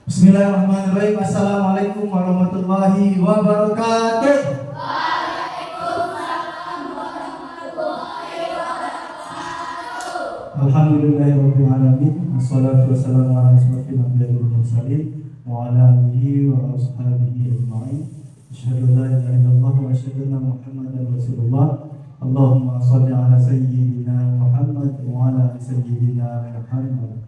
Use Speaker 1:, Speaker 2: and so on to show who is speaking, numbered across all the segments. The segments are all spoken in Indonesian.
Speaker 1: Bismillahirrahmanirrahim. Assalamualaikum warahmatullahi wabarakatuh. Alhamdulillahirabbil alamin. Wassalatu wassalamu ala asyrofil anbiya'i wal mursalin wa ala alihi wa ashabihi ajma'in. Asyhadu an la ilaha illallah wa asyhadu anna Muhammadan rasulullah. Allahumma shalli ala sayyidina Muhammad wa ala ali sayyidina Muhammad.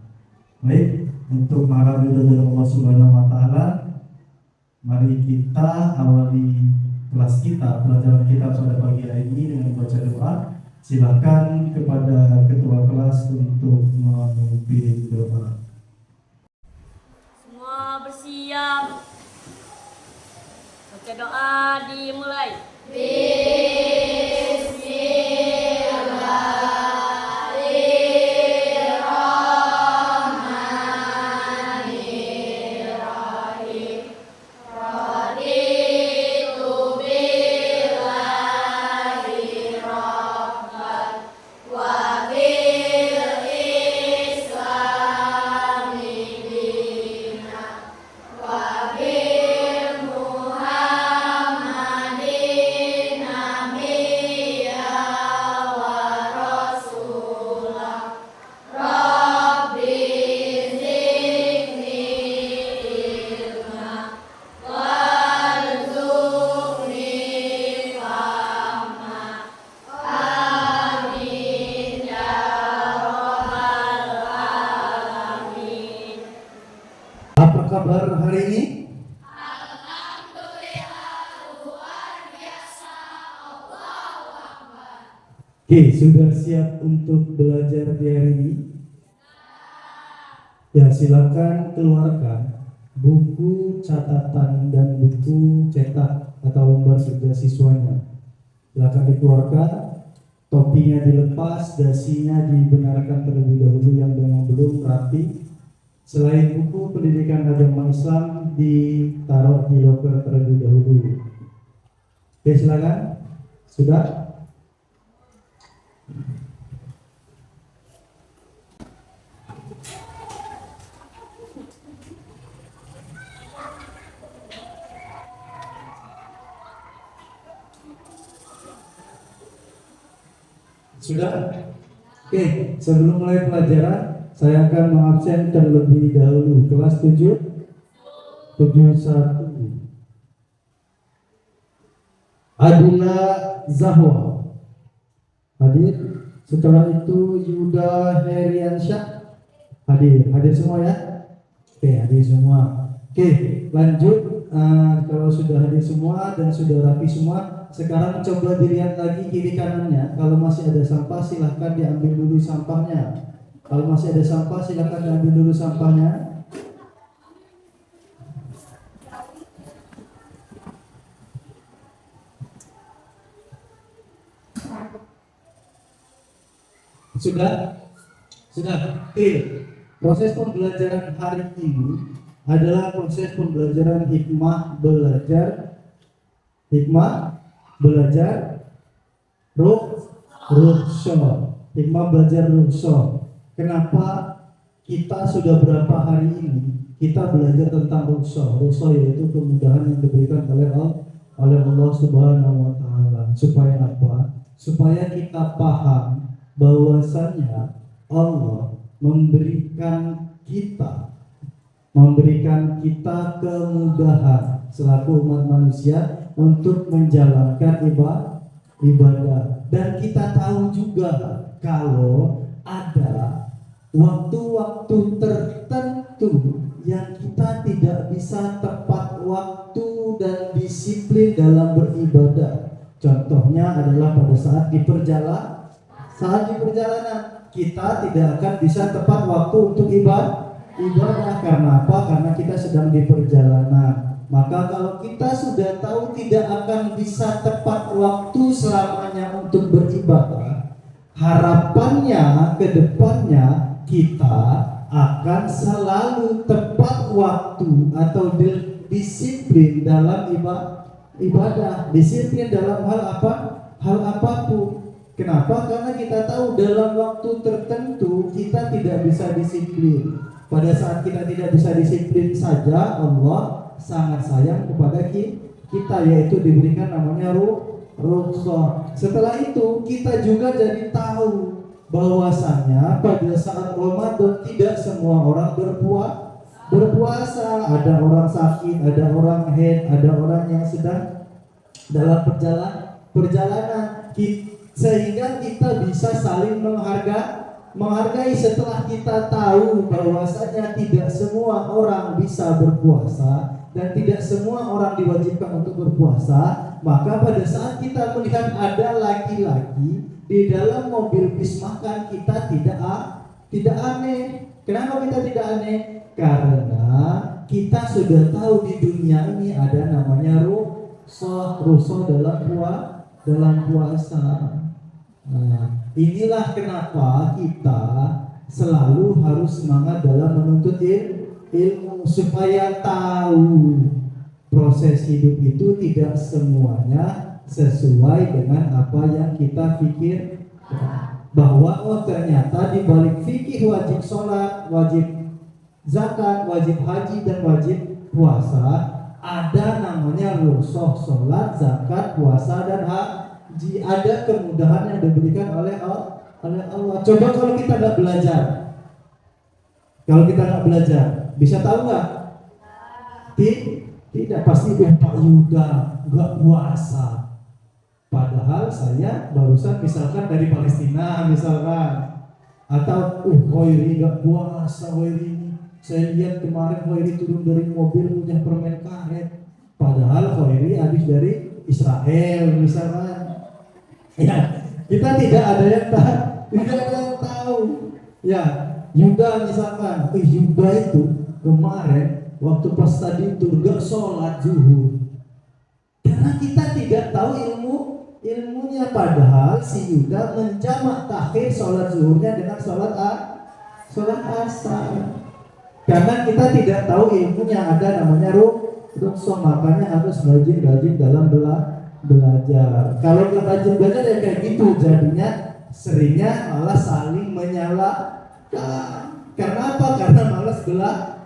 Speaker 1: Baik, untuk mengharap ridho dari Allah Subhanahu wa taala, mari kita awali kelas kita, pelajaran kita pada pagi hari ini dengan baca doa. Silakan kepada ketua kelas untuk memimpin doa.
Speaker 2: Semua bersiap. Baca doa dimulai.
Speaker 1: Apa kabar hari ini? Oke, sudah siap untuk belajar di hari ini? Ya, silakan keluarkan buku catatan dan buku cetak atau lembar kerja siswanya. Silakan dikeluarkan, topinya dilepas, dasinya dibenarkan terlebih dahulu yang memang belum rapi. Selain buku pendidikan agama Islam ditaruh di loker terlebih dahulu. Oke, silakan. Sudah? Sudah? Oke, sebelum mulai pelajaran, saya akan mengabsen terlebih dahulu kelas 71 Adila Zahwa hadir. Setelah itu Yuda Heriansyah hadir. Hadir semua ya? Oke, hadir semua. Oke, lanjut. Kalau sudah hadir semua dan sudah rapi semua, sekarang coba dilihat lagi kiri kanannya. Kalau masih ada sampah silahkan diambil dulu sampahnya. Kalau masih ada sampah silakan diambil dulu sampahnya. Sudah? Sudah. Oke. Proses pembelajaran hari ini adalah proses pembelajaran hikmah belajar rukshoh. Hikmah belajar rukshoh. Kenapa kita sudah berapa hari ini kita belajar tentang rukshoh? Rukshoh yaitu kemudahan yang diberikan oleh Allah Subhanahu wa taala. Supaya apa? Supaya kita paham bahwasanya Allah memberikan kemudahan selaku umat manusia untuk menjalankan ibadah. Dan kita tahu juga kalau ada waktu-waktu tertentu yang kita tidak bisa tepat waktu dan disiplin dalam beribadah. Contohnya adalah pada saat di perjalanan kita tidak akan bisa tepat waktu untuk ibadah. Karena apa? Karena kita sedang di perjalanan. Maka kalau kita sudah tahu tidak akan bisa tepat waktu selamanya untuk beribadah, harapannya ke depannya kita akan selalu tepat waktu atau disiplin dalam ibadah, disiplin dalam hal apapun.
Speaker 3: Kenapa? Karena kita tahu dalam waktu tertentu kita tidak bisa disiplin. Pada saat kita tidak bisa disiplin saja, Allah sangat sayang kepada kita, yaitu diberikan namanya rukhsah. Setelah itu kita juga jadi tahu bahwasanya pada saat Ramadan tidak semua orang berpuasa. Ada orang sakit, ada orang haid, ada orang yang sedang dalam perjalanan. Sehingga kita bisa saling menghargai setelah kita tahu bahwasanya tidak semua orang bisa berpuasa dan tidak semua orang diwajibkan untuk berpuasa. Maka pada saat kita melihat ada laki-laki di dalam mobil bis makan, kita tidak aneh. Kenapa kita tidak aneh? Karena kita sudah tahu di dunia ini ada namanya rukhsah dalam puasa. Nah, inilah kenapa kita selalu harus semangat dalam menuntut ilmu supaya tahu proses hidup itu tidak semuanya sesuai dengan apa yang kita pikir, bahwa ternyata di balik fikih wajib sholat, wajib zakat, wajib haji dan wajib puasa ada namanya rukhsah sholat, zakat, puasa dan haji. Ada kemudahan yang diberikan oleh Allah. Coba kalau kita nggak belajar, bisa tahu nggak? Tidak, pasti Pak Yuda nggak puasa. Padahal saya barusan misalkan dari Palestina misalkan, atau Hoiri nggak puasa, Hoiri. Saya lihat kemarin Hoiri turun dari mobil punya permen karet. Padahal Hoiri habis dari Israel misalkan. Ya, kita tidak ada yang tahu. Ya, Yuda misalkan, Yuda itu kemarin waktu pas tadi itu gak sholat zuhur. Karena kita tidak tahu ilmunya, padahal si Yuda menjamak takhir sholat zuhurnya dengan sholat asar. Karena kita tidak tahu ilmunya, ada namanya rukhsah, makanya harus rajin dalam belajar. Kalau nggak rajin belajar ya kayak gitu, jadinya seringnya malah saling menyalahkan. Karena apa? Karena malas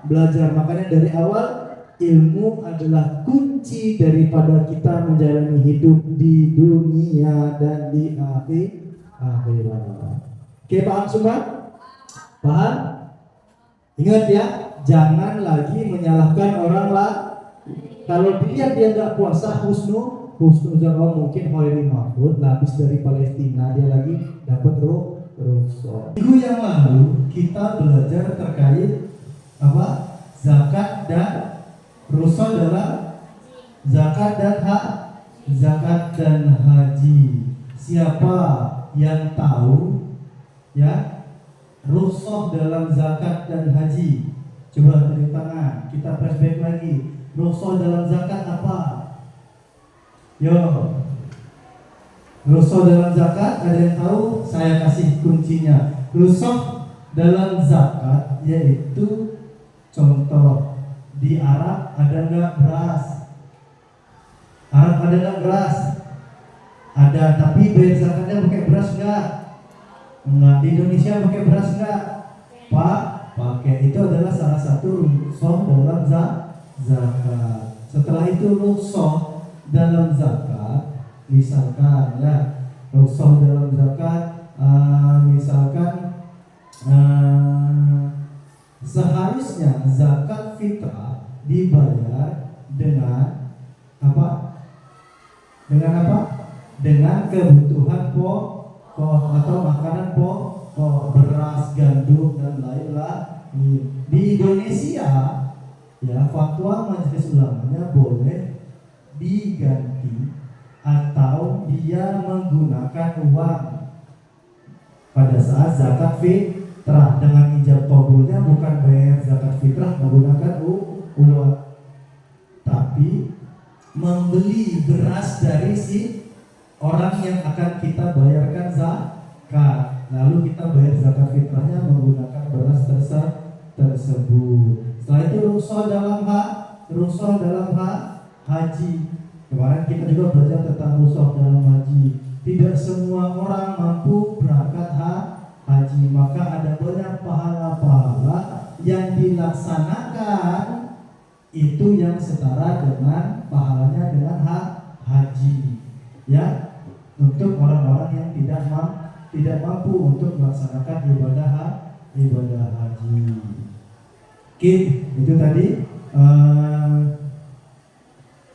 Speaker 3: belajar. Makanya dari awal ilmu adalah kunci daripada kita menjalani hidup di dunia dan di akhirat. Oke, paham semua? Paham? Ingat ya, jangan lagi menyalahkan orang lain. Kalau dilihat dia nggak puasa, husnuzon, mungkin Hoiri Mahfud habis dari Palestina, dia lagi dapat rukhsah. Minggu yang lalu kita belajar terkait apa? Zakat dan rukhsah dalam zakat dan haji. Siapa yang tahu ya rukhsah dalam zakat dan haji? Coba dari tangan, kita flashback lagi. Rukhsah dalam zakat apa? Yo, rukhsah dalam zakat ada yang tahu? Saya kasih kuncinya. Rukhsah dalam zakat yaitu, contoh di Arab ada nggak beras? Arab ada nggak beras? Ada, tapi bayar zakatnya pakai beras nggak? Enggak. Di Indonesia pakai beras nggak? Pakai. Itu adalah salah satu rukhsah dalam zakat. Setelah itu rukhsah dalam zakat, misalkan ya, rukhsah dalam zakat, misalkan seharusnya zakat fitrah dibayar dengan apa? Dengan kebutuhan pokok atau makanan pokok, beras, gandum dan lain-lain. Di Indonesia ya, fatwa Majelis Ulamanya boleh diganti atau dia menggunakan uang pada saat zakat fitrah, dengan ijab qabulnya bukan bayar zakat fitrah menggunakan uang, tapi membeli beras dari si orang yang akan kita bayarkan zakat, lalu kita bayar zakat fitrahnya menggunakan beras tersebut. Setelah itu rukhsah dalam haji. Kemarin kita juga belajar tentang rukhsah dalam haji. tidak semua orang mampu berangkat haji, maka ada banyak pahala-pahala yang dilaksanakan itu yang setara dengan pahalanya dengan haji, ya, untuk orang-orang yang tidak mampu untuk melaksanakan ibadah haji. Oke, itu tadi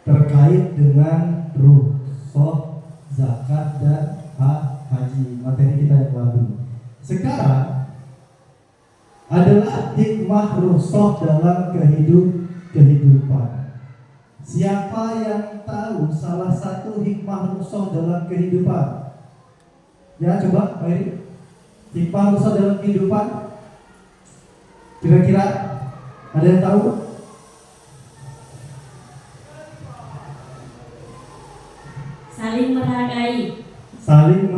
Speaker 3: terkait dengan rukhsah zakat dan haji, materi kita yang lalu. Sekarang adalah hikmah rukhsah dalam kehidupan. Siapa yang tahu salah satu hikmah rukhsah dalam kehidupan? Ya, coba Mary. Hikmah rukhsah dalam kehidupan, kira-kira ada yang tahu?
Speaker 2: Saling menghargai.
Speaker 3: Saling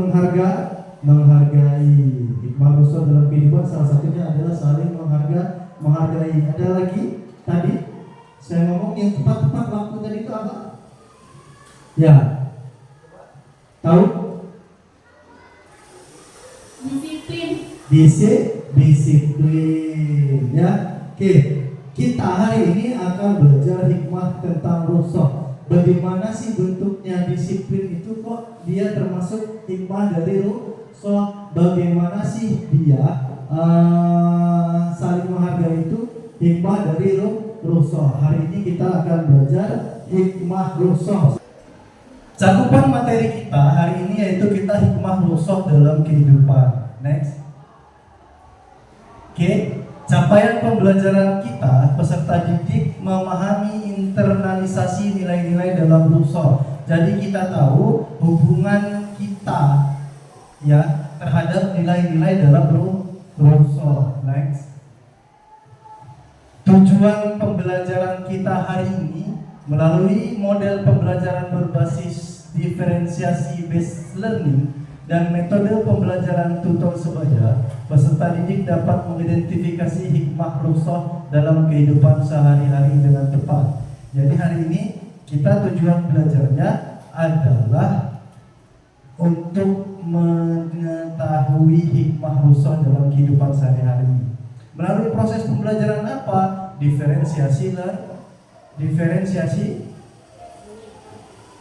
Speaker 3: menghargai. Hikmah rukhsah dalam kehidupan salah satunya adalah saling menghargai. Ada lagi tadi saya ngomong yang tepat waktu tadi itu apa? Ya, tahu? Disiplin, ya. Oke, kita hari ini akan belajar hikmah tentang rukhsah. Bagaimana sih bentuknya disiplin itu, kok dia termasuk hikmah dari rukhsah? Bagaimana sih dia saling menghargai itu hikmah dari rukhsah? Hari ini kita akan belajar hikmah rukhsah. Cakupan materi kita hari ini yaitu kita hikmah rukhsah dalam kehidupan. Next. Oke, capaian pembelajaran kita, peserta didik memahami internalisasi nilai-nilai dalam rukhsah. Jadi kita tahu hubungan kita, ya, terhadap nilai-nilai dalam rukhsah. Next. Tujuan pembelajaran kita hari ini melalui model pembelajaran berbasis diferensiasi based learning dan metode pembelajaran tutor sebaya, peserta didik dapat mengidentifikasi hikmah rukhsah dalam kehidupan sehari-hari dengan tepat. Jadi hari ini kita tujuan belajarnya adalah untuk mengetahui hikmah rukhsah dalam kehidupan sehari-hari. Melalui proses pembelajaran apa? Diferensiasi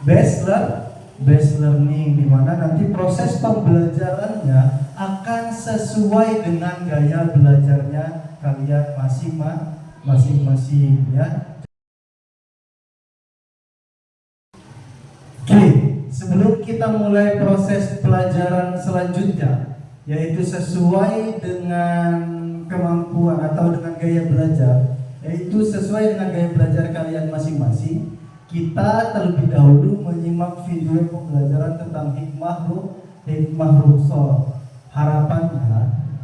Speaker 3: based learning, di mana nanti proses pembelajarannya akan sesuai dengan gaya belajarnya kalian masing-masing, ya. Oke, sebelum kita mulai proses pelajaran selanjutnya, yaitu sesuai dengan kemampuan atau dengan gaya belajar, yaitu sesuai dengan gaya belajar kalian masing-masing, kita terlebih dahulu menyimak video pembelajaran tentang hikmah rukhsah.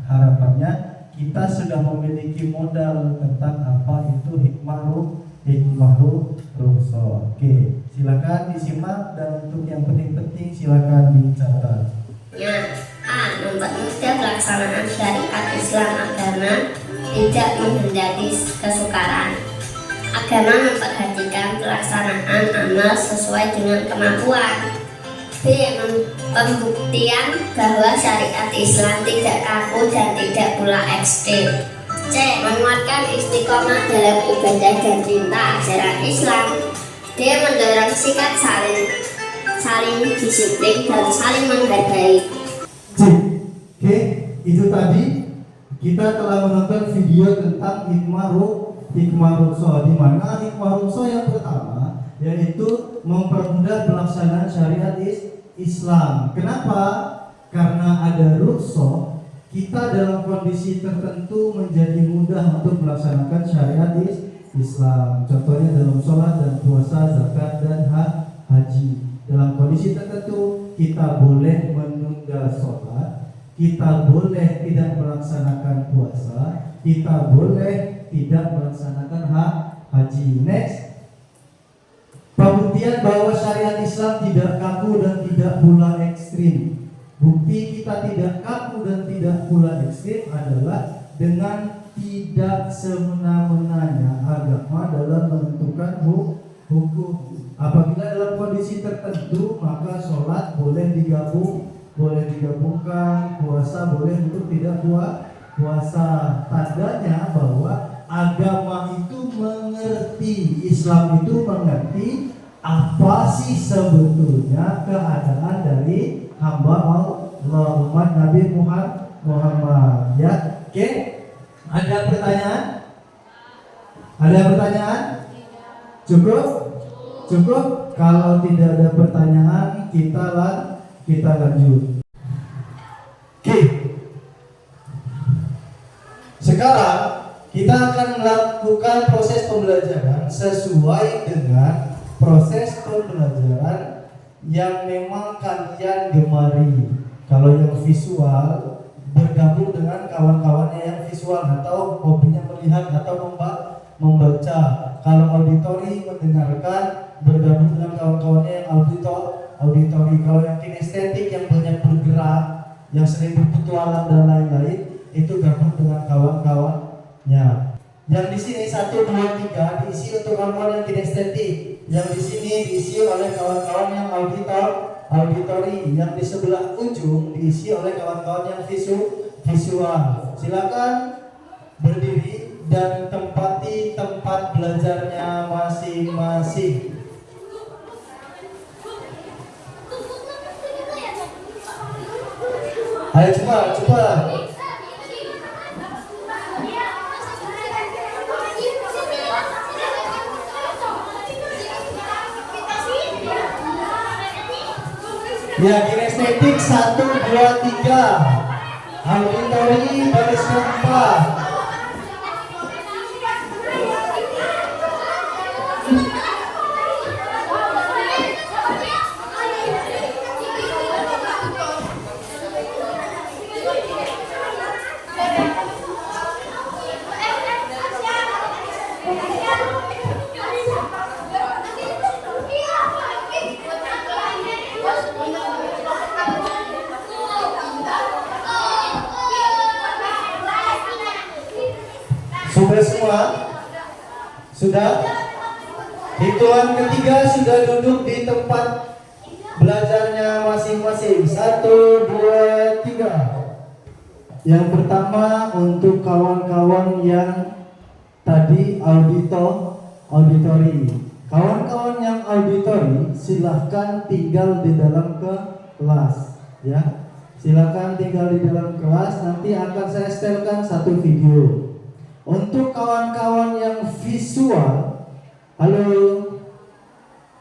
Speaker 3: Harapannya kita sudah memiliki modal tentang apa itu hikmah rukhsah. Oke, silakan disimak, dan untuk yang penting-penting silakan dicatat.
Speaker 4: Membuat mudah pelaksanaan syariat Islam. Agama tidak menghendaki kesukaran. Agama memperhatikan pelaksanaan amal sesuai dengan kemampuan. B. Pembuktian bahwa syariat Islam tidak kaku dan tidak pula ekstrem. C. Menguatkan istiqomah dalam ibadah dan cinta ajaran Islam. D. Mendorong sikap saling disiplin dan saling menghargai.
Speaker 3: Oke, itu tadi kita telah menonton video tentang hikmah rukhsah, di mana hikmah rukhsah yang pertama yaitu mempermudah pelaksanaan syariat Islam. Kenapa? Karena ada rukhsah, kita dalam kondisi tertentu menjadi mudah untuk melaksanakan syariat Islam. Contohnya dalam sholat dan puasa, zakat dan haji. Dalam kondisi tertentu kita boleh menunda sholat, kita boleh tidak melaksanakan puasa, kita boleh tidak melaksanakan haji. Next, pembuktian bahwa syariat Islam tidak kaku dan tidak pula ekstrim. Bukti kita tidak kaku dan tidak pula ekstrim adalah dengan tidak semena-menanya agama dalam menentukan hukum. Apabila dalam kondisi tertentu maka sholat boleh digabungkan, puasa boleh untuk tidak puasa. Tandanya bahwa agama itu mengerti, Islam itu mengerti apa sih sebetulnya keadaan dari hamba Allah umat Nabi Muhammad. Ya, oke. Ada pertanyaan? Ada pertanyaan? Cukup? Cukup? Kalau tidak ada pertanyaan, kita lanjut. Oke. Sekarang kita akan melakukan proses pembelajaran sesuai dengan proses pembelajaran yang memang kalian gemari. Kalau yang visual bergabung dengan kawan-kawannya yang visual atau hobinya melihat atau membaca. Kalau auditori mendengarkan bergabung dengan kawan-kawannya yang auditori. Kalau yang kinestetik yang banyak bergerak, yang sering berpetualang dan lain-lain, itu gabung dengan kawan-kawannya. Yang di sini 1, 2, 3 diisi untuk kawan-kawan yang kinestetik. Yang di sini diisi oleh kawan-kawan yang auditori. Yang di sebelah ujung diisi oleh kawan-kawan yang visual. Silakan berdiri dan tempati tempat belajarnya masing-masing. Ayo cepat. Ya, kinestetik 1, 2, 3. Auditori baris keempat. Sudah semua? Sudah? Hitungan ketiga sudah duduk di tempat belajarnya masing-masing. 1, 2, 3. Yang pertama untuk kawan-kawan yang tadi auditori. Kawan-kawan yang auditori silahkan tinggal di dalam kelas, ya. Silahkan tinggal di dalam kelas. Nanti akan saya setelkan satu video. Untuk kawan-kawan yang visual, halo,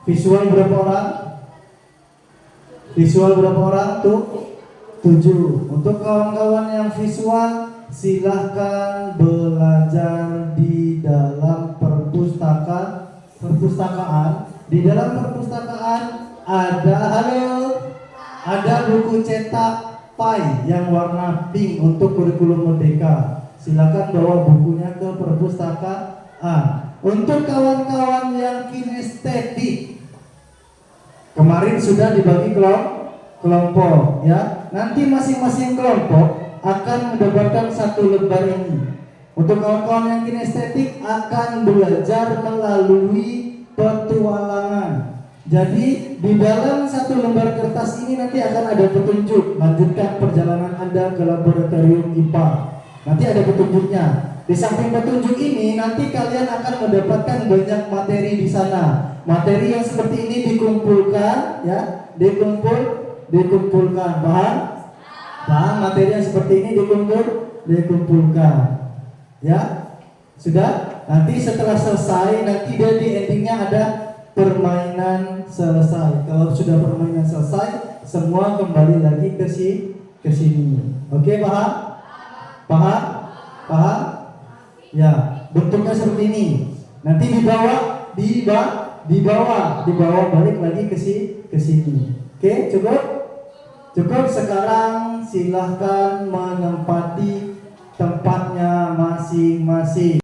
Speaker 3: visual berapa orang? Visual berapa orang tuh? 7. Untuk kawan-kawan yang visual, silahkan belajar di dalam perpustakaan. Di dalam perpustakaan ada buku cetak pai yang warna pink untuk kurikulum merdeka. Silakan bawa bukunya ke perpustakaan. Untuk kawan-kawan yang kinestetik, kemarin sudah dibagi kelompok, ya. Nanti masing-masing kelompok akan mendapatkan satu lembar ini. Untuk kawan-kawan yang kinestetik akan belajar melalui petualangan. Jadi di dalam satu lembar kertas ini nanti akan ada petunjuk. Lanjutkan perjalanan Anda ke laboratorium IPA. Nanti ada petunjuknya. Di samping petunjuk ini nanti kalian akan mendapatkan banyak materi di sana. Materi yang seperti ini dikumpulkan, ya, dikumpulkan. Paham? Materi yang seperti ini dikumpulkan. Ya, sudah. Nanti setelah selesai, nanti dia di endingnya ada permainan selesai. Kalau sudah permainan selesai, semua kembali lagi ke sini. Oke, paham? Paham? Ya, bentuknya seperti ini. Nanti dibawa balik lagi ke sini. Oke, cukup? Sekarang silahkan menempati tempatnya masing-masing.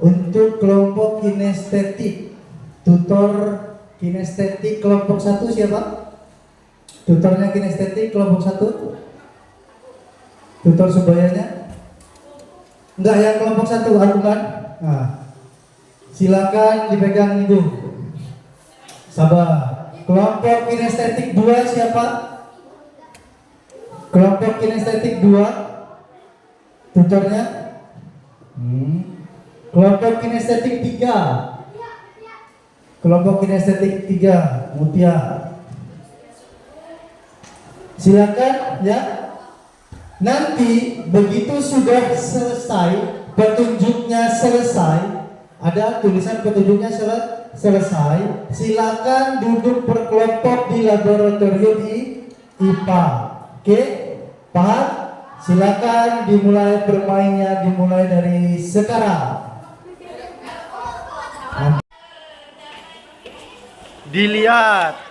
Speaker 3: Untuk kelompok kinestetik, tutor kinestetik kelompok 1 siapa? Tutornya kinestetik kelompok 1? Tutor sebayanya? Enggak, yang kelompok 1 aku kan? Nah, silakan dipegang ibu. Sabar. Kelompok kinestetik 2 siapa? Kelompok kinestetik 2, tutornya? Kelompok kinestetik 3. Kelompok kinestetik 3, Mutia. Silakan ya. Nanti begitu sudah selesai, petunjuknya selesai, ada tulisan petunjuknya selesai, silakan duduk berkelompok di laboratorium IPA. Oke? Paham? Silakan dimulai bermainnya, dimulai dari sekarang.
Speaker 1: Dilihat.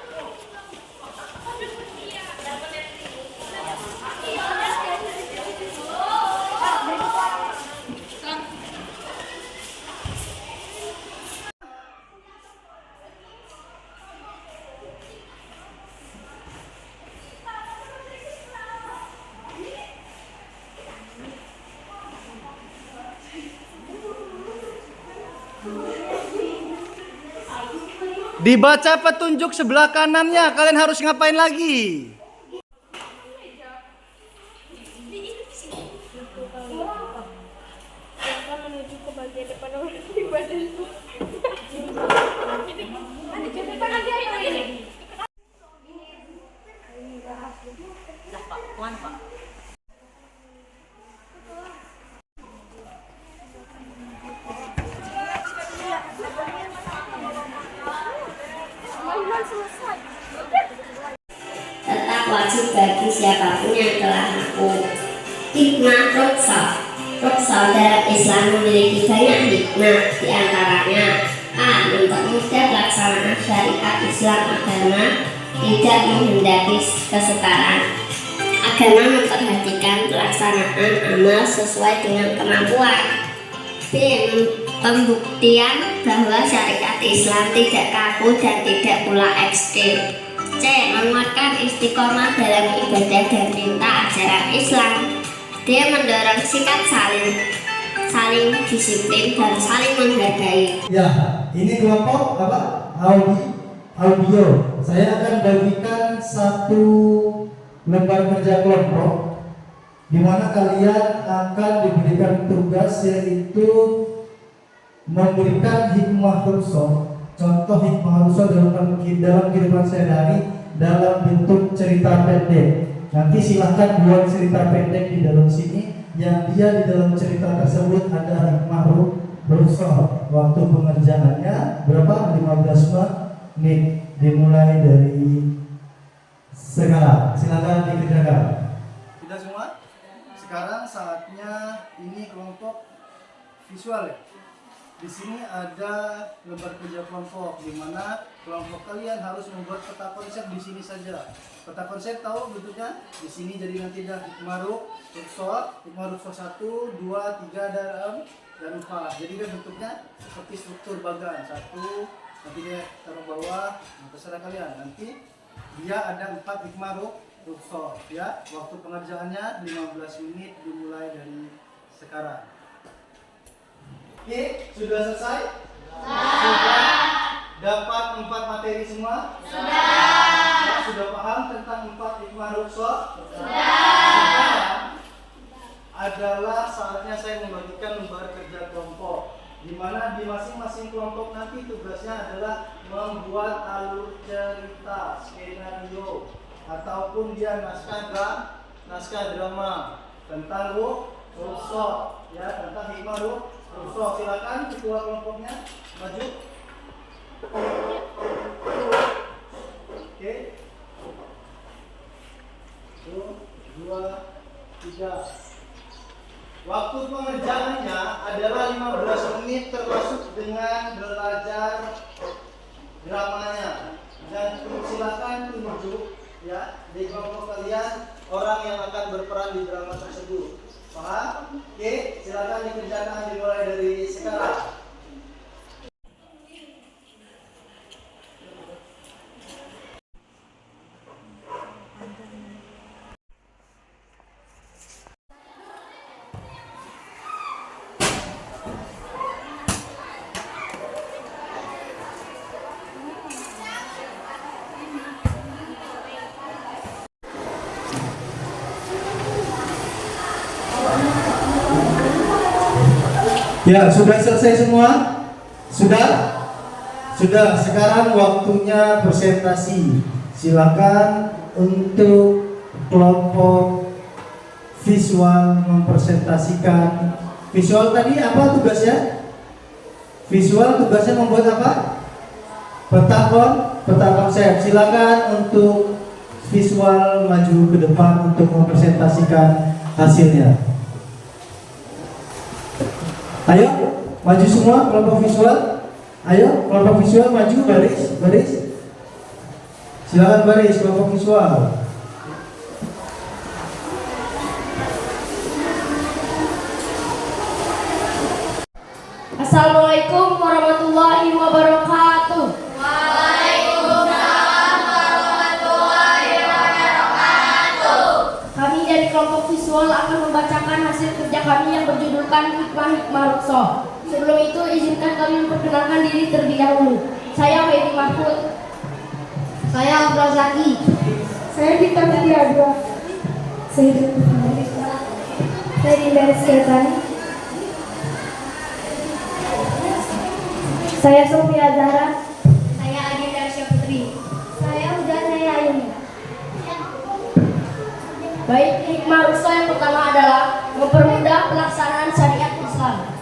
Speaker 1: Dibaca petunjuk sebelah kanannya, kalian harus ngapain lagi?
Speaker 5: Menuju ke bagian depan orang di badan.
Speaker 4: Tetap wajib bagi siapapun yang telah ngaku. Hikmah Rukshoh. Rukshoh dalam Islam memiliki banyak hikmah, diantaranya A. Mempermudah pelaksanaan syariat Islam agama tidak menghendaki kesetaraan. Agama memperhatikan pelaksanaan amal sesuai dengan kemampuan. B. Pembuktian bahwa syariat Islam tidak kaku dan tidak pula ekstrem. C. Menguatkan istiqomah dalam ibadah dan cinta ajaran Islam. D. Mendorong sikap saling disiplin dan saling menghargai.
Speaker 3: Ya, ini kelompok apa? Audio. Saya akan bagikan satu lembar kerja kelompok di mana kalian akan diberikan tugas, yaitu memberikan hikmah Rukshoh. Contoh hikmah Rukshoh dalam kehidupan sehari-hari dalam bentuk cerita pendek. Nanti silahkan buat cerita pendek di dalam sini, yang dia di dalam cerita tersebut ada hikmah Rukshoh. Waktu pengerjaannya berapa? 15 menit. Dimulai dari sekarang. Silakan dikerjakan.
Speaker 1: Sudah semua? Sekarang saatnya ini kelompok visual ya. Di sini ada lembar kerja kelompok, di mana kelompok kalian harus membuat peta konsep di sini saja. Peta konsep tahu bentuknya? Di sini jadi nanti ada hikmah Rukshoh 1, 2, 3 dan 4. Jadi kan bentuknya seperti struktur bagan. 1, nanti dia taruh bawah, terserah kalian. Nanti dia ada 4 hikmah Rukshoh ya. Waktu pengerjaannya 15 menit dimulai dari sekarang. Oke, sudah selesai? Sudah. Dapat 4 materi semua? Sudah. Sudah paham tentang 4 hikmah Rukshoh? Sekarang adalah saatnya saya membagikan lembar kerja kelompok, di mana di masing-masing kelompok nanti tugasnya adalah membuat alur cerita, skenario, ataupun dia naskah drama tentang Rukshoh ya, tentang hikmah Rukshoh. Silakan ketua kelompoknya maju. Oke. 1, 2, 3. Waktu pengerjaannya adalah 15 menit termasuk dengan belajar dramanya. Dan silakan tunjuk ya di kelompok kalian orang yang akan berperan di drama tersebut. Paham? Oke, silakan dikerjakan dimulai dari sekarang.
Speaker 3: Ya, sudah selesai semua? Sudah? Sudah, sekarang waktunya presentasi. Silakan untuk kelompok visual mempresentasikan. Visual tadi apa tugasnya? Visual tugasnya membuat apa? Peta konsep. Silakan untuk visual maju ke depan untuk mempresentasikan hasilnya. Ayo, maju semua kelompok visual. Ayo, kelompok visual maju, baris. Silakan baris kelompok visual.
Speaker 2: Assalamualaikum warahmatullahi wabarakatuh. Kami dari kelompok visual akan membacakan hasil kerja kami yang berjudulkan Hikmah Rukso. Sebelum itu, izinkan kami memperkenalkan diri terlebih dahulu. Saya Heidi Mahfud. Saya Abdul Zaki.
Speaker 5: Saya Dita Tiadua. Saya Dinda Rizkyatani. Saya Sofia Zahra.
Speaker 2: Saya Adinda Syafutri.
Speaker 5: Saya Hudaya Ayuni.
Speaker 2: Baik, hikmah Rukso yang pertama adalah mempermudah pelaksanaan syariat Islam.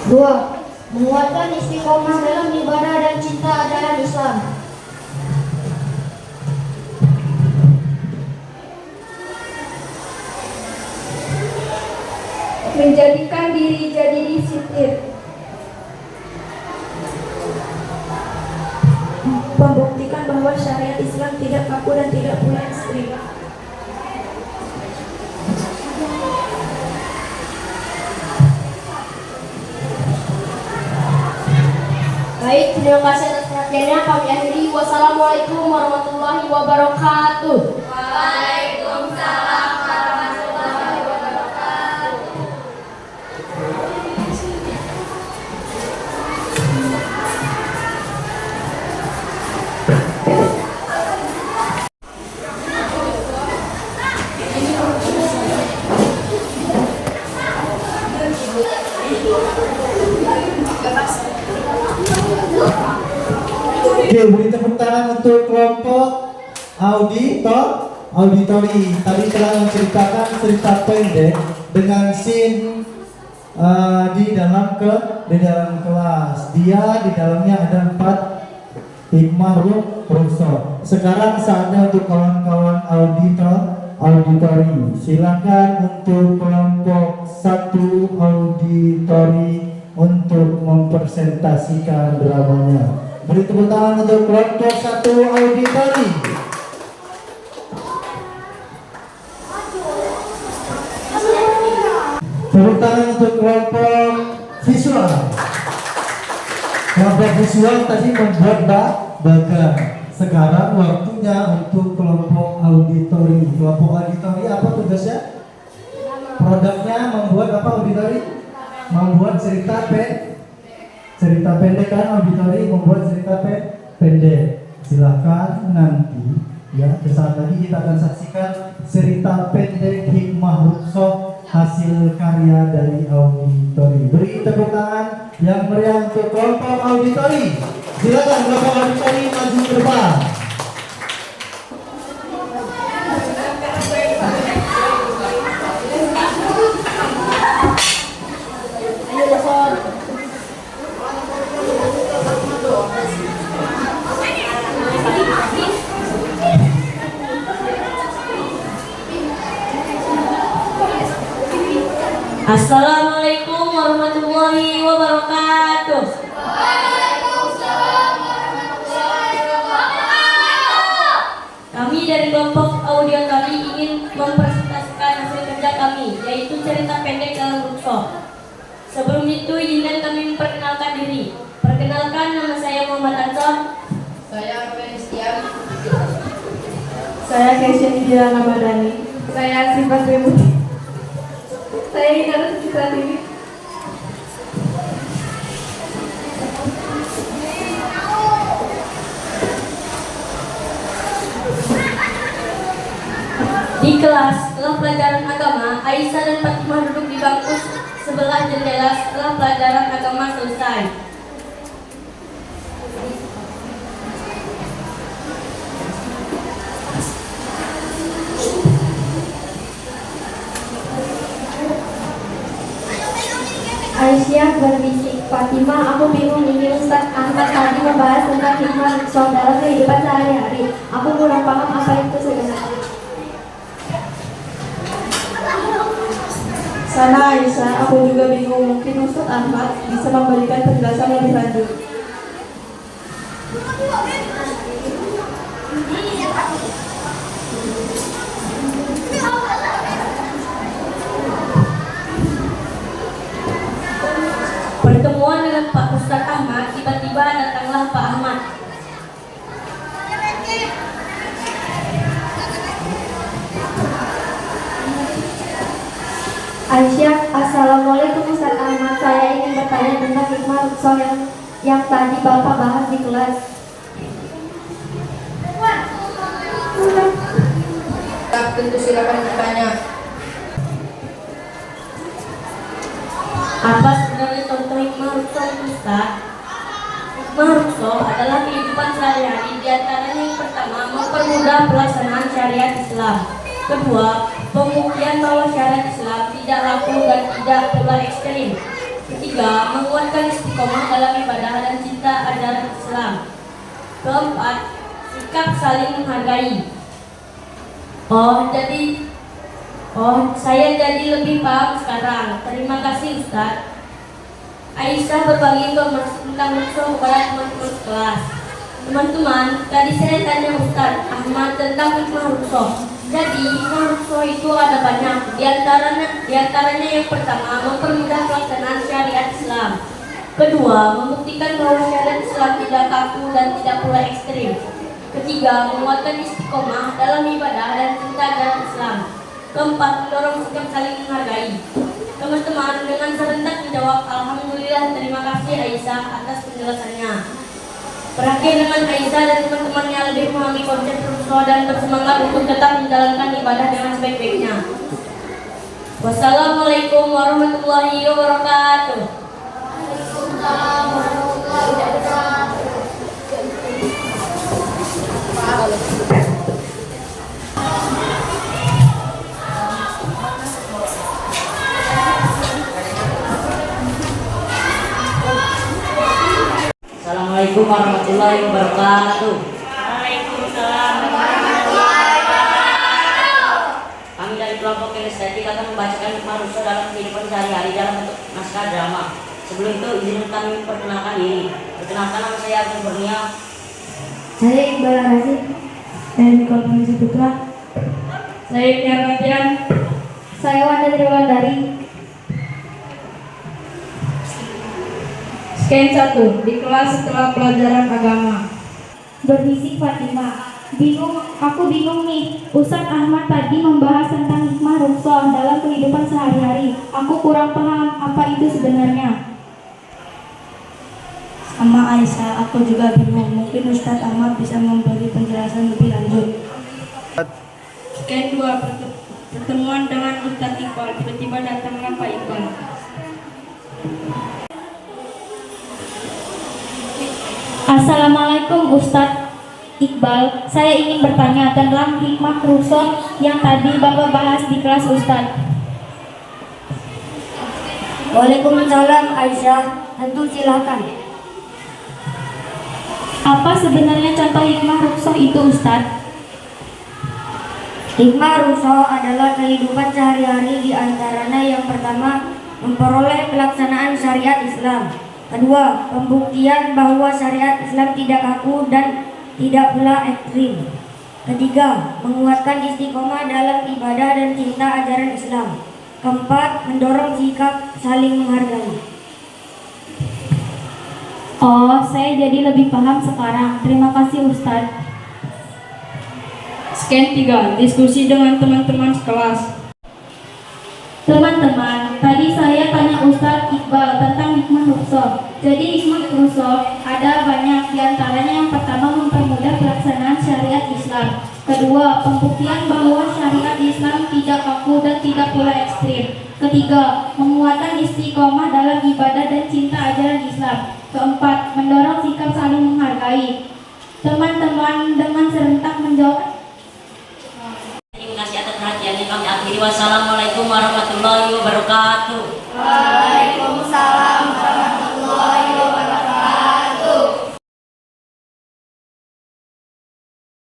Speaker 2: 2. Menguatkan istiqomah dalam ibadah dan cinta ajaran Islam.
Speaker 5: 4. Menjadikan diri jadi disiplin. Membuktikan bahwa syariat Islam tidak kaku dan tidak pula ekstrim.
Speaker 2: Baik, terima kasih atas perhatiannya. Kami akhiri. Wassalamualaikum warahmatullahi wabarakatuh. Waalaikumsalam warahmatullahi wabarakatuh.
Speaker 3: Oke, beri tepuk tangan untuk kelompok auditori. Tadi telah menceritakan cerita pendek dengan scene di dalam kelas. Dia di dalamnya ada 4 hikmah Rukso. Sekarang saatnya untuk kawan-kawan auditori. Silakan untuk kelompok 1 auditori untuk mempresentasikan dramanya. Beri tepuk tangan untuk kelompok 1 auditori. Tepuk tangan untuk kelompok visual. Kelompok visual tadi membuat bagan. Sekarang waktunya untuk kelompok auditori. Kelompok auditori apa tugasnya? Produknya membuat apa auditori? Membuat cerita pendek kan auditori, membuat cerita pendek. Silakan nanti ya, sesaat lagi kita akan saksikan cerita pendek hikmah Rukso hasil karya dari auditori. Beri tepuk tangan yang meriah untuk kelompok auditori. Silakan kelompok auditori maju ke depan.
Speaker 2: Assalamualaikum warahmatullahi wabarakatuh. Kami dari kelompok audio kami ingin mempresentasikan hasil kerja kami, yaitu cerita pendek dalam Rukso. Sebelum itu, izinkan kami memperkenalkan diri. Perkenalkan, nama saya Muhammad Ansor.
Speaker 6: Saya Felician.
Speaker 5: Saya Kesha Indira Ramadhani. Saya Sifat Remuti. Saya Inara Citra Tiwi.
Speaker 2: Di kelas setelah pelajaran agama, Aisyah dan Fatimah duduk di bangku sebelah jendela setelah pelajaran agama selesai.
Speaker 5: Aisyah berbisik, Fatimah, aku bingung ini Ustaz Ahmad tadi membahas tentang hikmah rukhsah dalam kehidupan sehari-hari. Aku kurang paham apa itu sebenarnya.
Speaker 6: Sana Aisyah, aku juga bingung. Mungkin Ustaz Ahmad bisa memberikan penjelasan lebih lanjut.
Speaker 2: Pertemuan dengan Pak Ustadz Ahmad, tiba-tiba datanglah Pak Ahmad.
Speaker 5: Aisyah, Assalamualaikum Ustaz Ahmad. Saya ingin bertanya tentang hikmah rukhsah yang tadi Bapak bahas di kelas.
Speaker 6: Tentu silakan bertanya.
Speaker 2: Apa sebenarnya contoh hikmah rukhsah itu, Ustaz? Hikmah rukhsah adalah kehidupan sehari-hari, di antaranya yang pertama mempermudah pelaksanaan syariat Islam. Kedua, pembuktian bahwa syariat Islam tidak laku dan tidak pula ekstrim. Ketiga, menguatkan istiqomah dalam ibadah dan cinta ajaran Islam. Keempat, sikap saling menghargai. Saya jadi lebih paham sekarang. Terima kasih Ustaz. Aisyah berbagi informasi tentang rukhsah kepada teman-teman kelas. Teman-teman, tadi saya tanya Ustaz Ahmad tentang hikmah rukhsah. Jadi hikmah rukhsah itu ada banyak. Di antaranya yang pertama mempermudah pelaksanaan syariat Islam. Kedua, membuktikan bahwa syariat Islam tidak kaku dan tidak pula ekstrim. Ketiga, menguatkan istiqomah dalam ibadah dan cinta ajaran Islam. Keempat, mendorong sikap saling menghargai. Teman-teman dengan serentak menjawab, Alhamdulillah, terima kasih Aisyah atas penjelasannya. Berakhir dengan Aisyah dan teman-temannya lebih memahami konsep rukhsah dan bersemangat untuk tetap menjalankan ibadah dengan sebaik-baiknya. Wassalamualaikum warahmatullahi wabarakatuh.
Speaker 7: Assalamualaikum warahmatullahi wabarakatuh.
Speaker 2: Waalaikumsalam warahmatullahi wabarakatuh.
Speaker 7: Kami dari kelompok kinestetik akan membacakan hikmah rukhsah dalam kehidupan sehari-hari dalam bentuk naskah drama. Sebelum itu izinkan kami memperkenalkan diri. Perkenalkan, nama saya Agung Kurnia.
Speaker 5: Saya Iqbal Rasid dari Komisi Putra.
Speaker 2: Saya Tiar Ratian.
Speaker 5: Saya Wanda Triwandari.
Speaker 6: Scan 1 di kelas setelah pelajaran agama.
Speaker 5: Berbisik Fatimah, aku bingung nih. Ustaz Ahmad tadi membahas tentang hikmah rukhsah dalam kehidupan sehari-hari. Aku kurang paham apa itu sebenarnya.
Speaker 2: Sama Aisyah, aku juga bingung. Mungkin Ustaz Ahmad bisa memberi penjelasan lebih lanjut.
Speaker 6: Scan 2 pertemuan dengan Ustaz Iqbal. Tiba-tiba datanglah Pak Iqbal.
Speaker 5: Assalamualaikum Ustaz Iqbal. Saya ingin bertanya tentang hikmah rukhsah yang tadi Bapak bahas di kelas Ustaz.
Speaker 2: Waalaikumsalam Aisyah, tentu silakan.
Speaker 5: Apa sebenarnya contoh hikmah rukhsah itu Ustaz?
Speaker 2: Hikmah rukhsah adalah kehidupan sehari-hari, di antaranya yang pertama memperoleh pelaksanaan syariat Islam. Kedua, pembuktian bahwa syariat Islam tidak kaku dan tidak pula ekstrim. Ketiga, menguatkan istiqomah dalam ibadah dan cinta ajaran Islam. Keempat, mendorong sikap saling menghargai.
Speaker 5: Oh, saya jadi lebih paham sekarang. Terima kasih Ustaz.
Speaker 6: Scan 3 diskusi dengan teman-teman sekelas.
Speaker 5: Teman-teman, tadi saya tanya Ustaz Iqbal tentang hikmah rukhsah. Jadi hikmah rukhsah ada banyak, di antaranya yang pertama mempermudah pelaksanaan syariat Islam. Kedua, pembuktian bahwa syariat Islam pula ekstrim. Ketiga, menguatkan istiqomah dalam ibadah dan cinta ajaran Islam. Keempat, mendorong sikap saling menghargai. Teman-teman dengan serentak menjawab.
Speaker 7: Terima kasih atas perhatiannya, kami akhiri. Wassalamualaikum warahmatullahi wabarakatuh.
Speaker 5: Waalaikumsalam warahmatullahi wabarakatuh.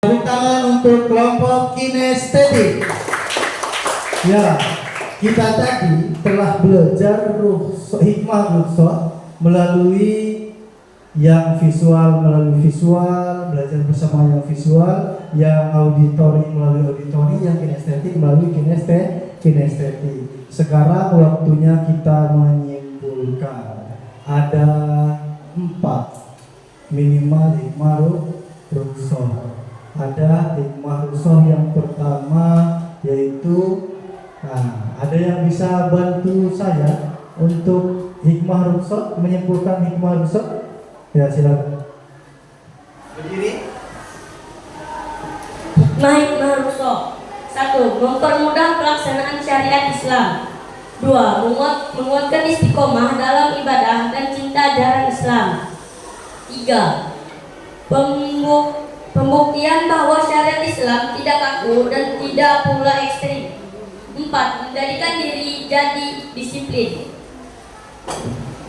Speaker 3: Tepuk tangan untuk kelompok kinestetik. Ya, kita tadi telah belajar hikmah rukhsah melalui yang visual belajar bersama yang visual, yang auditori melalui auditori, yang kinestetik melalui kinestetik. Sekarang waktunya kita menyimpulkan. Ada 4 minimal hikmah rukhsah. Ada hikmah rukhsah yang pertama yaitu, ada yang bisa bantu saya untuk hikmah rukhsah, menyimpulkan hikmah rukhsah? Ya, silakan. Berdiri.
Speaker 2: Hikmah rukhsah. 1. Mempermudah pelaksanaan syariat Islam. 2. Menguatkan istiqomah dalam ibadah dan cinta ajaran Islam. 3. Pembuktian bahwa syariat Islam tidak kaku dan tidak pula ekstrim. 4. Menjadikan diri jadi disiplin.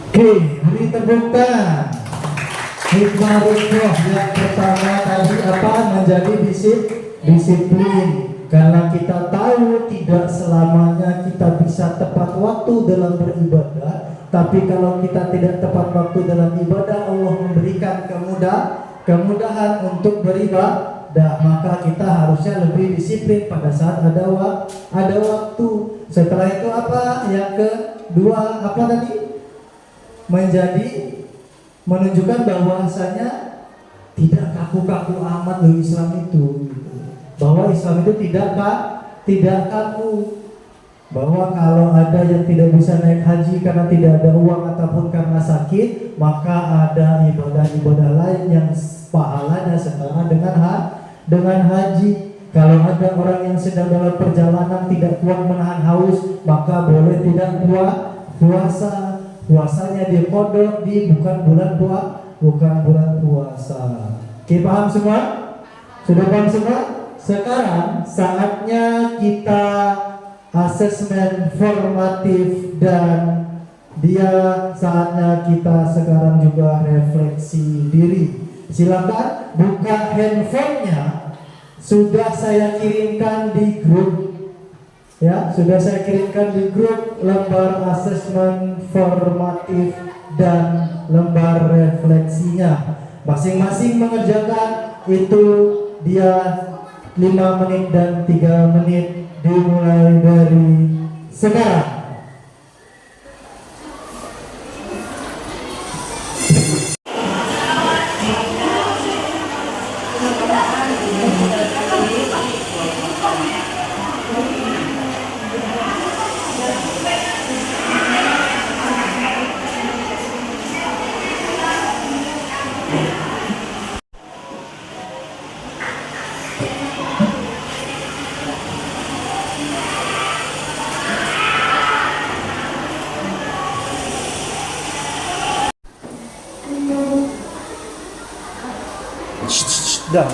Speaker 3: Oke, beri tepuk tangan. Hikmah rukhsah yang pertama tadi apa? Menjadi disiplin. Karena kita tahu tidak selamanya kita bisa tepat waktu dalam beribadah. Tapi kalau kita tidak tepat waktu dalam ibadah, Allah memberikan kemudahan untuk beribadah. Maka kita harusnya lebih disiplin pada saat ada waktu. Setelah itu apa? Yang kedua apa tadi? Menunjukkan bahwasanya tidak kaku-kaku amat loh Islam itu, bahwa Islam itu tidak kaku, bahwa kalau ada yang tidak bisa naik haji karena tidak ada uang ataupun karena sakit, maka ada ibadah-ibadah lain yang pahalanya setara dengan haji. Kalau ada orang yang sedang dalam perjalanan tidak kuat menahan haus, maka boleh tidak puasa. Puasanya dikodok di bukan bulan puasa. Oke, paham semua? Sudah paham semua? Sekarang saatnya kita asesmen formatif dan saatnya kita sekarang juga refleksi diri. Silakan buka handphonenya. Sudah saya kirimkan di grup. Ya, sudah saya kirimkan di grup lembar asesmen formatif dan lembar refleksinya. Masing-masing mengerjakan itu dia 5 menit dan 3 menit dimulai dari sekarang. Dah.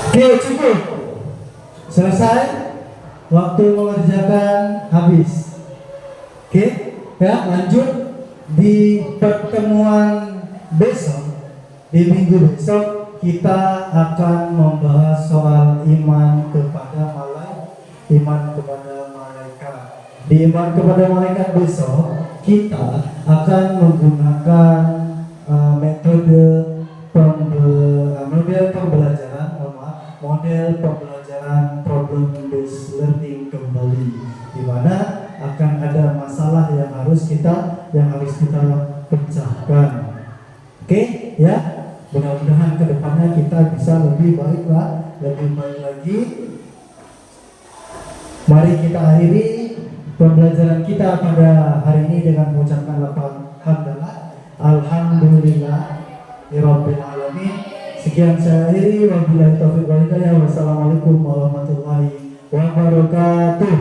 Speaker 3: Oke, cukup. Selesai. Waktu mengerjakan habis. Oke, ya, lanjut di pertemuan besok. Di minggu besok kita akan membahas soal iman kepada malaikat. Di iman kepada malaikat besok kita akan menggunakan model pembelajaran problem based learning kembali, di mana akan ada masalah yang harus kita pecahkan. Oke, ya. Mudah-mudahan kedepannya kita bisa lebih baik lagi. Mari kita akhiri pembelajaran kita pada hari ini dengan mengucapkan alhamdulillah rabbil alamin. Sekian saya akhiri, wabillahi taufiq wal hidayah. Wassalamualaikum warahmatullahi wabarakatuh.